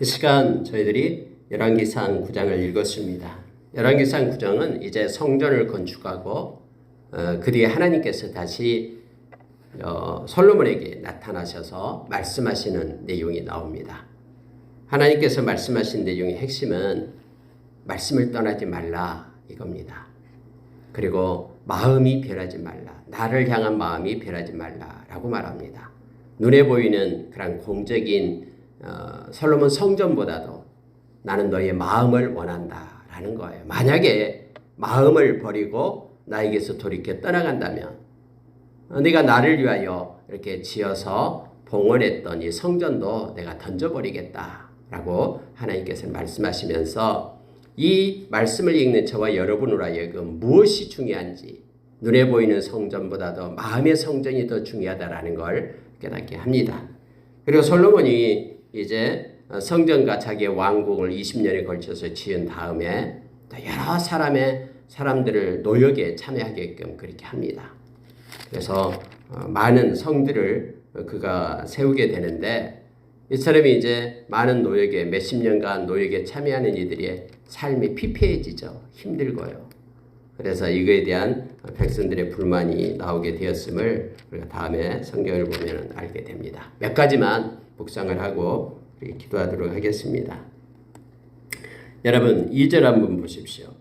이 시간 저희들이 열왕기상 9장을 읽었습니다. 열왕기상 9장은 이제 성전을 건축하고 그 뒤에 하나님께서 다시 솔로몬에게 나타나셔서 말씀하시는 내용이 나옵니다. 하나님께서 말씀하신 내용의 핵심은 말씀을 떠나지 말라 이겁니다. 그리고 마음이 변하지 말라. 나를 향한 마음이 변하지 말라라고 말합니다. 눈에 보이는 그런 공적인 솔로몬 성전보다도 나는 너의 마음을 원한다라는 거예요. 만약에 마음을 버리고 나에게서 돌이켜 떠나간다면 네가 나를 위하여 이렇게 지어서 봉헌했던 이 성전도 내가 던져버리겠다라고 하나님께서 말씀하시면서 이 말씀을 읽는 저와 여러분으로 하여금 무엇이 중요한지 눈에 보이는 성전보다도 마음의 성전이 더 중요하다라는 걸 깨닫게 합니다. 그리고 솔로몬이 이제 성전과 자기의 왕궁을 20년에 걸쳐서 지은 다음에 여러 사람들을 노역에 참여하게끔 그렇게 합니다. 그래서 많은 성들을 그가 세우게 되는데 이 사람이 이제 많은 노역에 몇십 년간 노역에 참여하는 이들의 삶이 피폐해지죠. 힘들고요. 그래서 이거에 대한 백성들의 불만이 나오게 되었음을 우리가 다음에 성경을 보면 알게 됩니다. 몇 가지만 묵상을 하고 기도하도록 하겠습니다. 여러분 2절 한번 보십시오.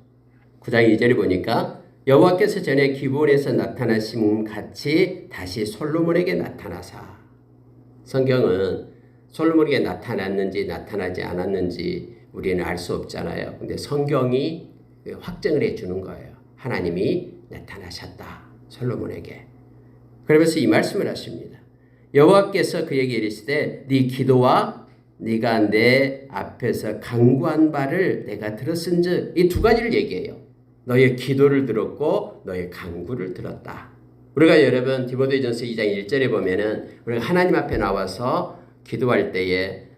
9장 2절을 보니까 여호와께서 전에 기브온에서 나타나심 같이 다시 솔로몬에게 나타나사. 성경은 솔로몬에게 나타났는지 나타나지 않았는지 우리는 알 수 없잖아요. 근데 성경이 확정을 해주는 거예요. 하나님이 나타나셨다. 솔로몬에게. 그러면서 이 말씀을 하십니다. 여호와께서 그에게 이르시되 네 기도와 네가 내 앞에서 간구한 바를 내가 들었은즉 이 두 가지를 얘기해요. 너의 기도를 들었고 너의 간구를 들었다. 우리가 여러분 디모데전서 2장 1절에 보면은 우리가 하나님 앞에 나와서 기도할 때에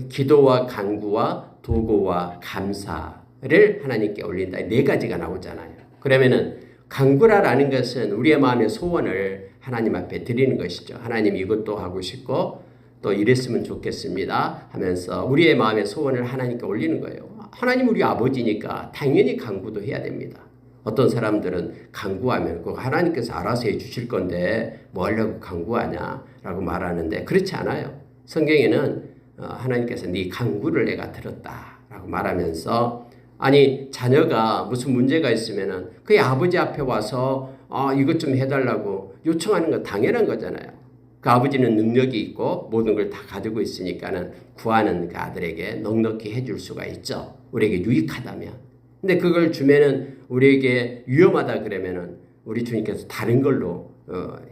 기도와 간구와 도구와 감사를 하나님께 올린다. 네 가지가 나오잖아요. 그러면은 간구라는 것은 우리의 마음의 소원을 하나님 앞에 드리는 것이죠. 하나님 이것도 하고 싶고 또 이랬으면 좋겠습니다 하면서 우리의 마음의 소원을 하나님께 올리는 거예요. 하나님 우리 아버지니까 당연히 간구도 해야 됩니다. 어떤 사람들은 간구하면 그거 하나님께서 알아서 해 주실 건데 뭐 하려고 간구하냐라고 말하는데 그렇지 않아요. 성경에는 하나님께서 네 간구를 내가 들었다라고 말하면서 아니 자녀가 무슨 문제가 있으면은 그 아버지 앞에 와서 이것 좀 해달라고 요청하는 건 당연한 거잖아요. 그 아버지는 능력이 있고 모든 걸 다 가지고 있으니까는 구하는 그 아들에게 넉넉히 해줄 수가 있죠. 우리에게 유익하다면. 근데 그걸 주면은 우리에게 위험하다 그러면은 우리 주님께서 다른 걸로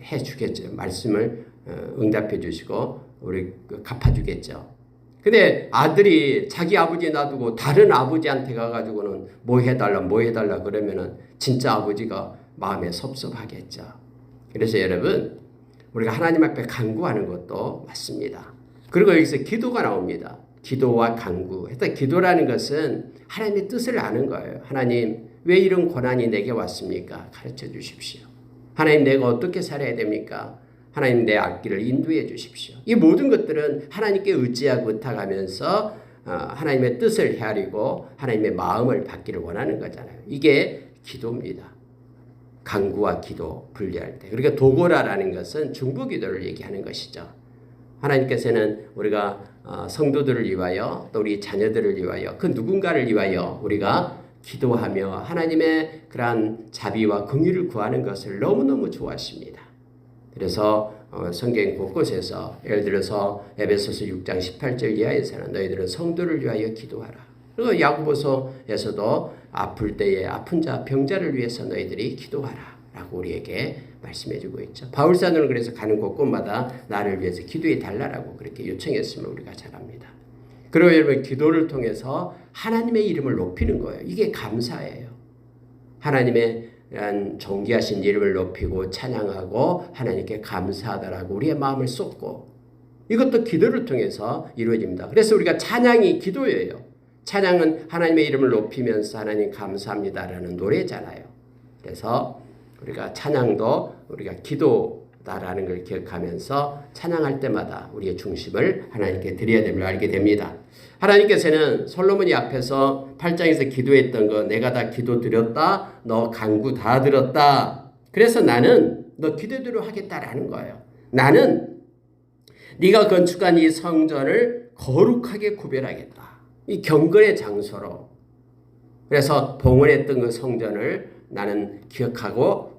해주겠죠. 말씀을 응답해 주시고 우리 갚아주겠죠. 근데 아들이 자기 아버지 놔두고 다른 아버지한테 가가지고는 뭐 해달라 그러면은 진짜 아버지가 마음에 섭섭하겠죠. 그래서 여러분 우리가 하나님 앞에 간구하는 것도 맞습니다. 그리고 여기서 기도가 나옵니다. 기도와 간구. 일단 기도라는 것은 하나님의 뜻을 아는 거예요. 하나님 왜 이런 고난이 내게 왔습니까? 가르쳐 주십시오. 하나님 내가 어떻게 살아야 됩니까? 하나님 내 앞길을 인도해 주십시오. 이 모든 것들은 하나님께 의지하고 의탁하면서 하나님의 뜻을 헤아리고 하나님의 마음을 받기를 원하는 거잖아요. 이게 기도입니다. 간구와 기도 분리할 때. 그러니까 도고라라는 것은 중보기도를 얘기하는 것이죠. 하나님께서는 우리가 성도들을 위하여 또 우리 자녀들을 위하여 그 누군가를 위하여 우리가 기도하며 하나님의 그러한 자비와 긍휼을 구하는 것을 너무너무 좋아하십니다. 그래서 성경 곳곳에서 예를 들어서 에베소서 6장 18절 이하에서는 너희들은 성도를 위하여 기도하라. 그리고 야고보서에서도 아플 때에 아픈 자 병자를 위해서 너희들이 기도하라 라고 우리에게 말씀해 주고 있죠. 바울사도는 그래서 가는 곳곳마다 나를 위해서 기도해 달라고 그렇게 요청했음을 우리가 잘 압니다. 그리고 여러분 기도를 통해서 하나님의 이름을 높이는 거예요. 이게 감사예요. 하나님의 존귀하신 이름을 높이고 찬양하고 하나님께 감사하다라고 우리의 마음을 쏟고 이것도 기도를 통해서 이루어집니다. 그래서 우리가 찬양이 기도예요. 찬양은 하나님의 이름을 높이면서 하나님 감사합니다라는 노래잖아요. 그래서 우리가 찬양도 우리가 기도다라는 걸 기억하면서 찬양할 때마다 우리의 중심을 하나님께 드려야 됨을 알게 됩니다. 하나님께서는 솔로몬이 앞에서 8장에서 기도했던 거 내가 다 기도 드렸다. 너 간구 다 들었다. 그래서 나는 너 기도대로 하겠다라는 거예요. 나는 네가 건축한 이 성전을 거룩하게 구별하겠다. 이 경건의 장소로. 그래서 봉헌했던 그 성전을 나는 기억하고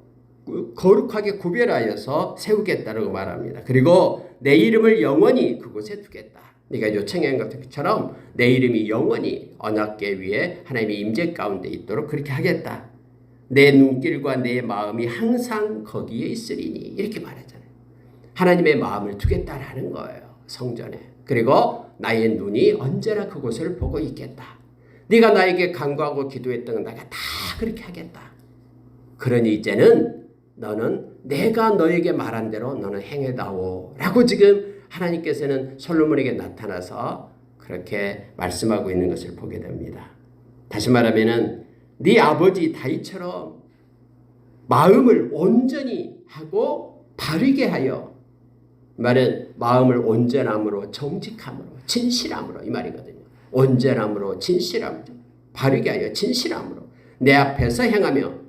거룩하게 구별하여서 세우겠다라고 말합니다. 그리고 내 이름을 영원히 그곳에 두겠다. 네가 요청한 것처럼 내 이름이 영원히 언약궤 위에 하나님의 임재 가운데 있도록 그렇게 하겠다. 내 눈길과 내 마음이 항상 거기에 있으리니 이렇게 말하잖아요. 하나님의 마음을 두겠다라는 거예요. 성전에. 그리고 나의 눈이 언제나 그곳을 보고 있겠다. 네가 나에게 간구하고 기도했던 건 내가 다 그렇게 하겠다. 그러니 이제는 너는 내가 너에게 말한 대로 너는 행해다오 라고 지금 하나님께서는 솔로몬에게 나타나서 그렇게 말씀하고 있는 것을 보게 됩니다. 다시 말하면은 네 아버지 다윗처럼 마음을 온전히 하고 바르게 하여, 말은 마음을 온전함으로 정직함으로 진실함으로 이 말이거든요. 온전함으로 진실함으로 바르게 하여 진실함으로 내 앞에서 행하며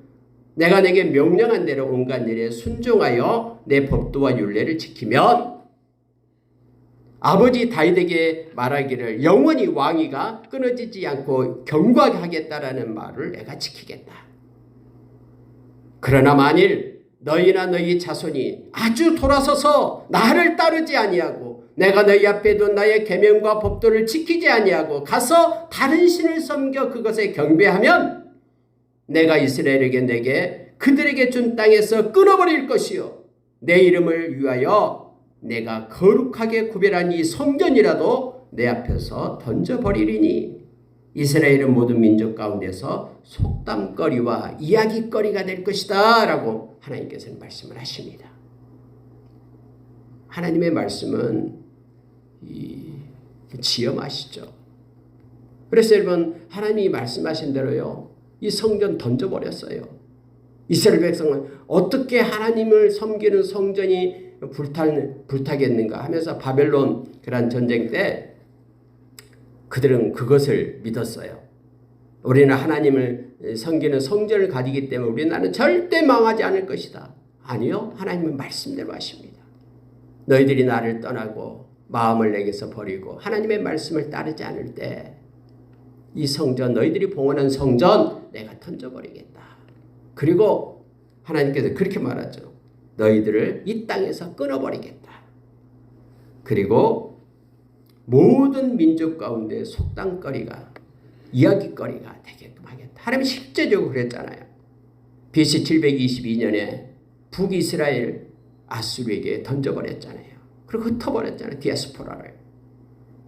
내가 내게 명령한 대로 온갖 일에 순종하여 내 법도와 율례를 지키면 아버지 다윗에게 말하기를 영원히 왕위가 끊어지지 않고 견고하게 하겠다라는 말을 내가 지키겠다. 그러나 만일 너희나 너희 자손이 아주 돌아서서 나를 따르지 아니하고 내가 너희 앞에 둔 나의 계명과 법도를 지키지 아니하고 가서 다른 신을 섬겨 그것에 경배하면 내가 이스라엘에게 내게 그들에게 준 땅에서 끊어버릴 것이요 내 이름을 위하여 내가 거룩하게 구별한 이 성전이라도 내 앞에서 던져버리리니 이스라엘은 모든 민족 가운데서 속담거리와 이야기거리가 될 것이다 라고 하나님께서는 말씀을 하십니다. 하나님의 말씀은 지엄하시죠. 그래서 여러분 하나님이 말씀하신 대로요 이 성전 던져버렸어요. 이스라엘 백성은 어떻게 하나님을 섬기는 성전이 불타겠는가 하면서 바벨론 그런 전쟁 때 그들은 그것을 믿었어요. 우리는 하나님을 섬기는 성전을 가지기 때문에 우리 나라는 절대 망하지 않을 것이다. 아니요. 하나님은 말씀대로 하십니다. 너희들이 나를 떠나고 마음을 내게서 버리고 하나님의 말씀을 따르지 않을 때 이 성전 너희들이 봉헌한 성전 내가 던져버리겠다. 그리고 하나님께서 그렇게 말하죠. 너희들을 이 땅에서 끊어버리겠다. 그리고 모든 민족 가운데 속담거리가 이야기거리가 되게끔 하겠다. 하나님이 실제적으로 그랬잖아요. BC 722년에 북이스라엘 아수르에게 던져버렸잖아요. 그리고 흩어버렸잖아요. 디아스포라를.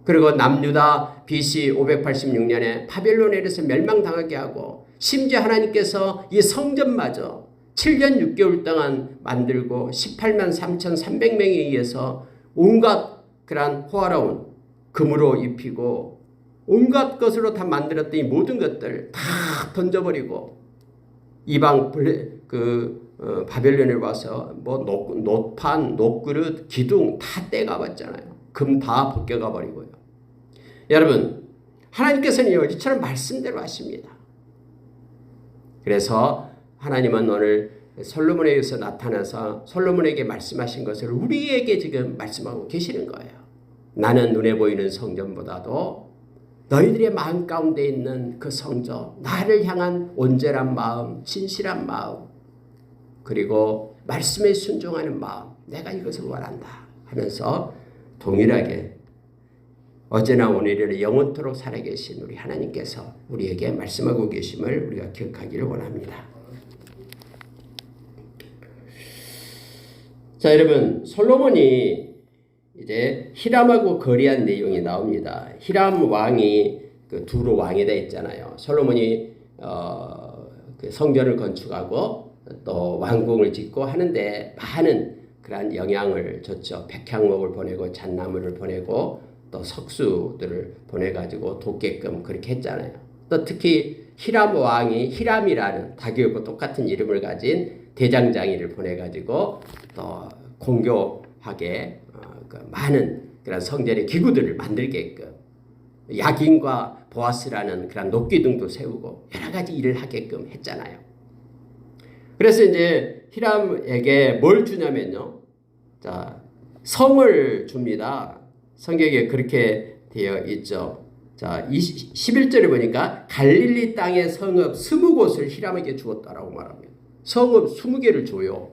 그리고 남유다 BC 586년에 바벨론에서 멸망당하게 하고 심지어 하나님께서 이 성전마저 7년 6개월 동안 만들고 18만 3,300명에 의해서 온갖 그러한 호화로운 금으로 입히고 온갖 것으로 다 만들었던 이 모든 것들 다 던져버리고 이방 바벨론에 와서 뭐 놋판, 놋그릇, 기둥 다 떼가봤잖아요. 금 다 벗겨가 버리고요. 여러분 하나님께서는 이처럼 말씀대로 하십니다. 그래서 하나님은 오늘 솔로몬에게서 나타나서 솔로몬에게 말씀하신 것을 우리에게 지금 말씀하고 계시는 거예요. 나는 눈에 보이는 성전보다도 너희들의 마음 가운데 있는 그 성전, 나를 향한 온전한 마음, 진실한 마음, 그리고 말씀에 순종하는 마음, 내가 이것을 원한다 하면서 동일하게 어제나 오늘이나 영원토록 살아계신 우리 하나님께서 우리에게 말씀하고 계심을 우리가 기억하기를 원합니다. 자, 여러분 솔로몬이 이제 히람하고 거래한 내용이 나옵니다. 히람 왕이 그 두로 왕이 돼 있잖아요. 솔로몬이 그 성전을 건축하고 또 왕궁을 짓고 하는데 많은 그러한 영향을 줬죠. 백향목을 보내고 잣나무를 보내고 또 석수들을 보내가지고 돋게끔 그렇게 했잖아요. 또 특히 히람 왕이 히람이라는 다교육과 똑같은 이름을 가진 대장장이를 보내가지고 또 공교하게 그 많은 그런 성전의 기구들을 만들게끔 야긴과 보아스라는 그런 녹기둥도 세우고 여러 가지 일을 하게끔 했잖아요. 그래서 이제 히람에게 뭘 주냐면요. 자, 성을 줍니다. 성경에 그렇게 되어 있죠. 자, 11절에 보니까 갈릴리 땅의 성읍 20곳을 히람에게 주었다라고 말합니다. 성읍 20개를 줘요.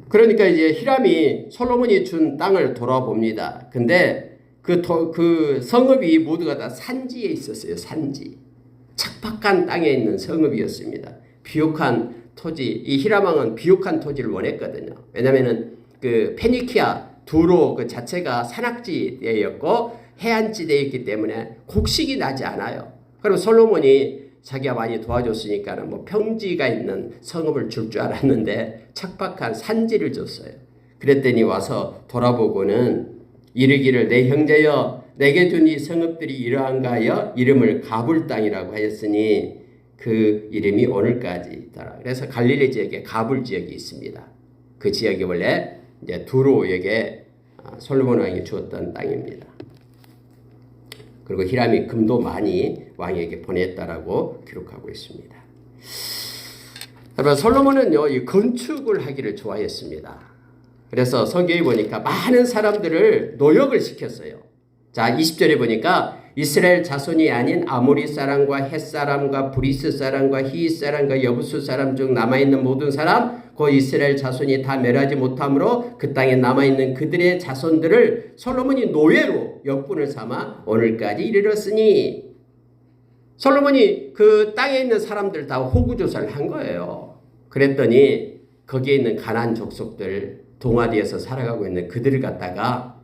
그러니까 이제 히람이 솔로몬이 준 땅을 돌아봅니다. 근데 그 성읍이 모두가 다 산지에 있었어요. 산지. 척박한 땅에 있는 성읍이었습니다. 비옥한 토지, 이 히람왕은 비옥한 토지를 원했거든요. 왜냐면은 그 페니키아 두로 그 자체가 산악지대였고 해안지대였기 때문에 곡식이 나지 않아요. 그리고 솔로몬이 자기가 많이 도와줬으니까는 뭐 평지가 있는 성읍을 줄 줄 알았는데 척박한 산지를 줬어요. 그랬더니 와서 돌아보고는 이르기를 내 형제여 내게 준 이 성읍들이 이러한가 하여 이름을 가불 땅이라고 하였으니 그 이름이 오늘까지 있더라. 그래서 갈릴리 지역에 가불 지역이 있습니다. 그 지역이 원래 이제 두로에게 솔로몬 왕이 주었던 땅입니다. 그리고 히람이 금도 많이 왕에게 보냈다라고 기록하고 있습니다. 여러분 솔로몬은요 이 건축을 하기를 좋아했습니다. 그래서 성경에 보니까 많은 사람들을 노역을 시켰어요. 자 20절에 보니까 이스라엘 자손이 아닌 아모리 사람과 헷 사람과 브리스 사람과 히윗 사람과 여부수 사람 중 남아있는 모든 사람 곧 이스라엘 자손이 다 멸하지 못함으로 그 땅에 남아있는 그들의 자손들을 솔로몬이 노예로 역군을 삼아 오늘까지 이르렀으니 솔로몬이 그 땅에 있는 사람들 다 호구조사를 한 거예요. 그랬더니 거기에 있는 가나안 족속들 동아리에서 살아가고 있는 그들을 갖다가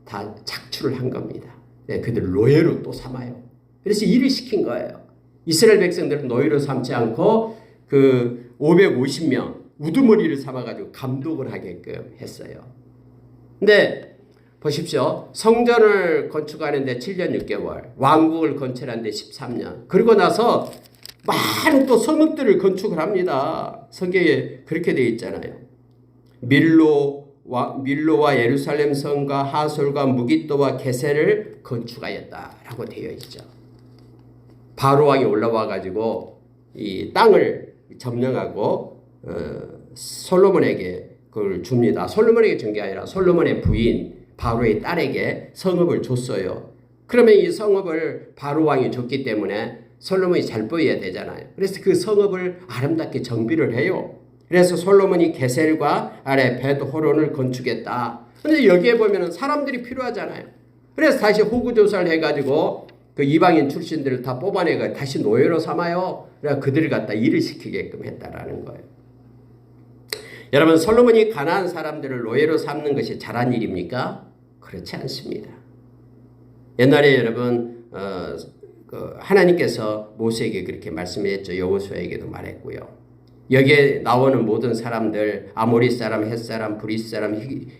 다 착출을 한 겁니다. 네, 그들 노예로 또 삼아요. 그래서 일을 시킨 거예요. 이스라엘 백성들은 노예로 삼지 않고 그 550명 우두머리를 삼아가지고 감독을 하게끔 했어요. 근데 보십시오. 성전을 건축하는데 7년 6개월, 왕국을 건축하는데 13년. 그리고 나서 많은 또 성읍들을 건축을 합니다. 성경에 그렇게 되어 있잖아요. 밀로와 예루살렘 성과 하솔과 무깃도와 게셀을 건축하였다라고 되어 있죠. 바로 왕이 올라와 가지고 이 땅을 점령하고 솔로몬에게 그걸 줍니다. 솔로몬에게 준 게 아니라 솔로몬의 부인 바로의 딸에게 성읍을 줬어요. 그러면 이 성읍을 바로 왕이 줬기 때문에 솔로몬이 잘 보여야 되잖아요. 그래서 그 성읍을 아름답게 정비를 해요. 그래서 솔로몬이 게셀과 아래 벳호론을 건축했다. 그런데 여기에 보면 사람들이 필요하잖아요. 그래서 다시 호구조사를 해가지고 그 이방인 출신들을 다 뽑아내가 다시 노예로 삼아요. 그래서 그들을 갖다 일을 시키게끔 했다라는 거예요. 여러분 솔로몬이 가나안 사람들을 노예로 삼는 것이 잘한 일입니까? 그렇지 않습니다. 옛날에 여러분 하나님께서 모세에게 그렇게 말씀했죠. 여호수아에게도 말했고요. 여기에 나오는 모든 사람들 아모리 사람, 헷 사람, 브리스 사람,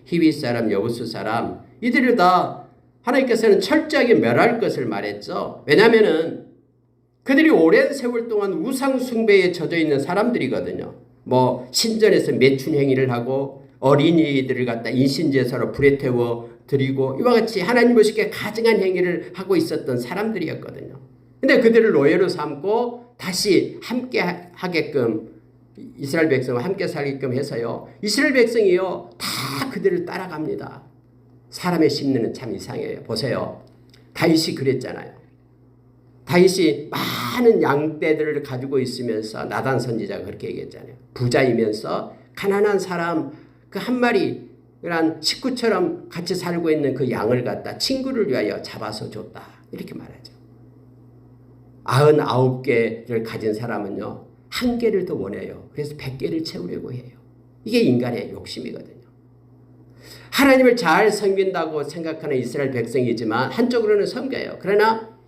히윗 사람, 여부수 사람 이들을 다 하나님께서는 철저하게 멸할 것을 말했죠. 왜냐하면은 그들이 오랜 세월 동안 우상 숭배에 젖어 있는 사람들이거든요. 뭐 신전에서 매춘 행위를 하고 어린이들을 갖다 인신제사로 불에 태워 드리고 이와 같이 하나님 보시기에 가증한 행위를 하고 있었던 사람들이었거든요. 근데 그들을 노예로 삼고 다시 함께 하게끔 이스라엘 백성과 함께 살게끔 해서요. 이스라엘 백성이요. 다 그들을 따라갑니다. 사람의 심리는 참 이상해요. 보세요. 다윗이 그랬잖아요. 다윗이 많은 양떼들을 가지고 있으면서 나단 선지자가 그렇게 얘기했잖아요. 부자이면서 가난한 사람 그 한 마리 그런 식구처럼 같이 살고 있는 그 양을 갖다 친구를 위하여 잡아서 줬다. 이렇게 말하죠. 99개를 가진 사람은요. 1개를 더 원해요. 그래서 100개를 채우려고 해요. 이게 인간의 욕심이거든요. 하나님을 잘 섬긴다고 생각하는 이스라엘 백성이지만 한쪽으로는 섬겨요. 그러나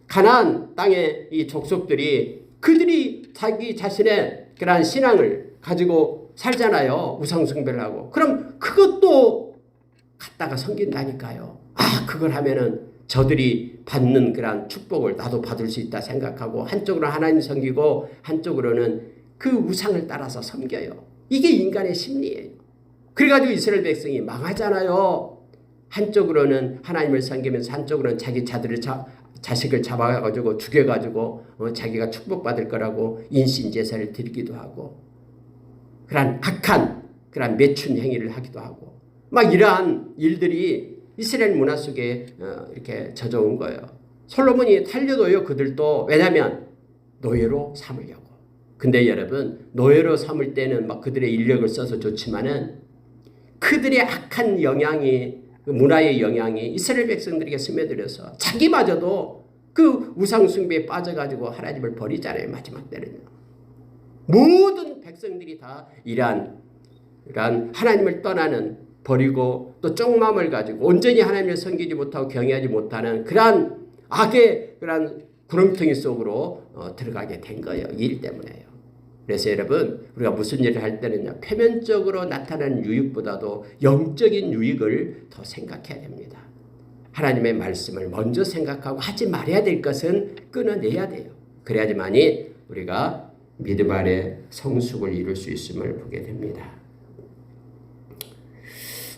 가나안 땅의 이 족속들이 그들이 자기 자신의 그러한 신앙을 가지고 살잖아요. 우상숭배를 하고. 그럼 그것도 갖다가 섬긴다니까요. 아, 그걸 하면은 저들이 받는 그런 축복을 나도 받을 수 있다 생각하고 한쪽으로 하나님 섬기고 한쪽으로는 그 우상을 따라서 섬겨요. 이게 인간의 심리예요. 그래가지고 이스라엘 백성이 망하잖아요. 한쪽으로는 하나님을 섬기면서 한쪽으로는 자기 자식을 잡아가지고 죽여가지고 자기가 축복받을 거라고 인신제사를 드리기도 하고 그러한 악한 그러한 매춘 행위를 하기도 하고 막 이러한 일들이 이스라엘 문화 속에 이렇게 젖어온 거예요. 솔로몬이 살려둬요. 그들도. 왜냐하면 노예로 삼으려고. 근데 여러분 노예로 삼을 때는 막 그들의 인력을 써서 좋지만은 그들의 악한 영향이 문화의 영향이 이스라엘 백성들에게 스며들어서 자기마저도 그 우상숭배에 빠져가지고 하나님을 버리잖아요. 마지막 때는요. 모든 백성들이 다 이러한 하나님을 떠나는 버리고 또 쪽마음을 가지고 온전히 하나님을 섬기지 못하고 경외하지 못하는 그러한 악의 그러한 구렁텅이 속으로 들어가게 된 거예요. 이 일 때문에요. 그래서 여러분 우리가 무슨 일을 할 때는요. 표면적으로 나타나는 유익보다도 영적인 유익을 더 생각해야 됩니다. 하나님의 말씀을 먼저 생각하고 하지 말아야 될 것은 끊어내야 돼요. 그래야지만이 우리가 믿음 안에 성숙을 이룰 수 있음을 보게 됩니다.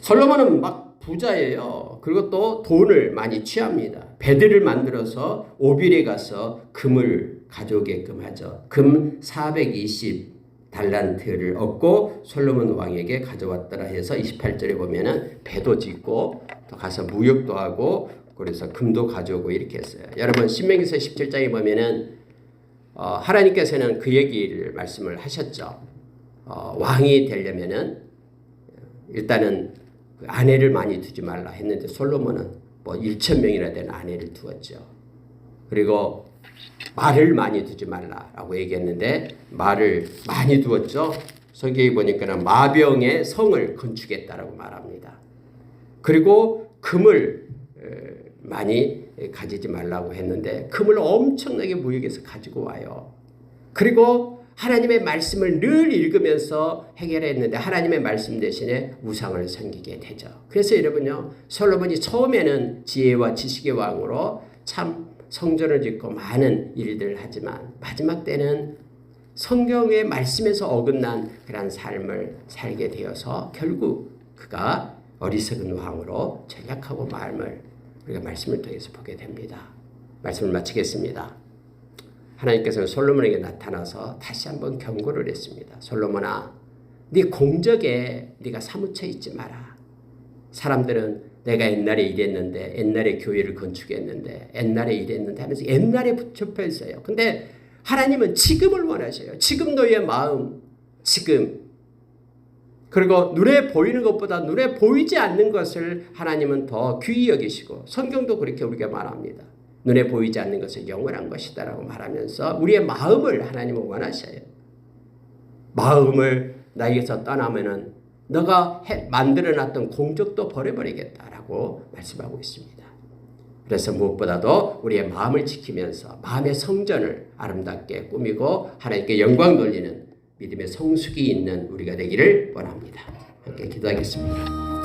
솔로몬은 막 부자예요. 그리고 또 돈을 많이 취합니다. 배들을 만들어서 오빌에 가서 금을 가져오게끔 하죠. 금 420달란트를 얻고 솔로몬 왕에게 가져왔더라 해서 28절에 보면은 배도 짓고 또 가서 무역도 하고 그래서 금도 가져오고 이렇게 했어요. 여러분 신명기서 17장에 보면은 하나님께서는 그 얘기를 말씀을 하셨죠. 왕이 되려면은 일단은 그 아내를 많이 두지 말라 했는데 솔로몬은 뭐 1,000명이나 되는 아내를 두었죠. 그리고 말을 많이 두지 말라라고 얘기했는데 말을 많이 두었죠. 성경에 보니까 마병의 성을 건축했다라고 말합니다. 그리고 금을 많이 가지지 말라고 했는데 금을 엄청나게 무역에서 가지고 와요. 그리고 하나님의 말씀을 늘 읽으면서 해결했는데 하나님의 말씀 대신에 우상을 섬기게 되죠. 그래서 여러분요. 솔로몬이 처음에는 지혜와 지식의 왕으로 참 성전을 짓고 많은 일들을 하지만 마지막 때는 성경의 말씀에서 어긋난 그런 삶을 살게 되어서 결국 그가 어리석은 왕으로 전락하고 마음을 우리가 말씀을 통해서 보게 됩니다. 말씀을 마치겠습니다. 하나님께서는 솔로몬에게 나타나서 다시 한번 경고를 했습니다. 솔로몬아, 네 공적에 네가 사무쳐 있지 마라. 사람들은 내가 옛날에 이랬는데 옛날에 교회를 건축했는데 옛날에 이랬는데 하면서 옛날에 붙잡혀 있어요. 근데 하나님은 지금을 원하셔요. 지금 너의 마음, 지금. 그리고 눈에 보이는 것보다 눈에 보이지 않는 것을 하나님은 더 귀히 여기시고 성경도 그렇게 우리가 말합니다. 눈에 보이지 않는 것은 영원한 것이다라고 말하면서 우리의 마음을 하나님은 원하셔요. 마음을 나에게서 떠나면은 너가 만들어놨던 공적도 버려버리겠다라고 말씀하고 있습니다. 그래서 무엇보다도 우리의 마음을 지키면서 마음의 성전을 아름답게 꾸미고 하나님께 영광 돌리는 믿음의 성숙이 있는 우리가 되기를 원합니다. 함께 기도하겠습니다.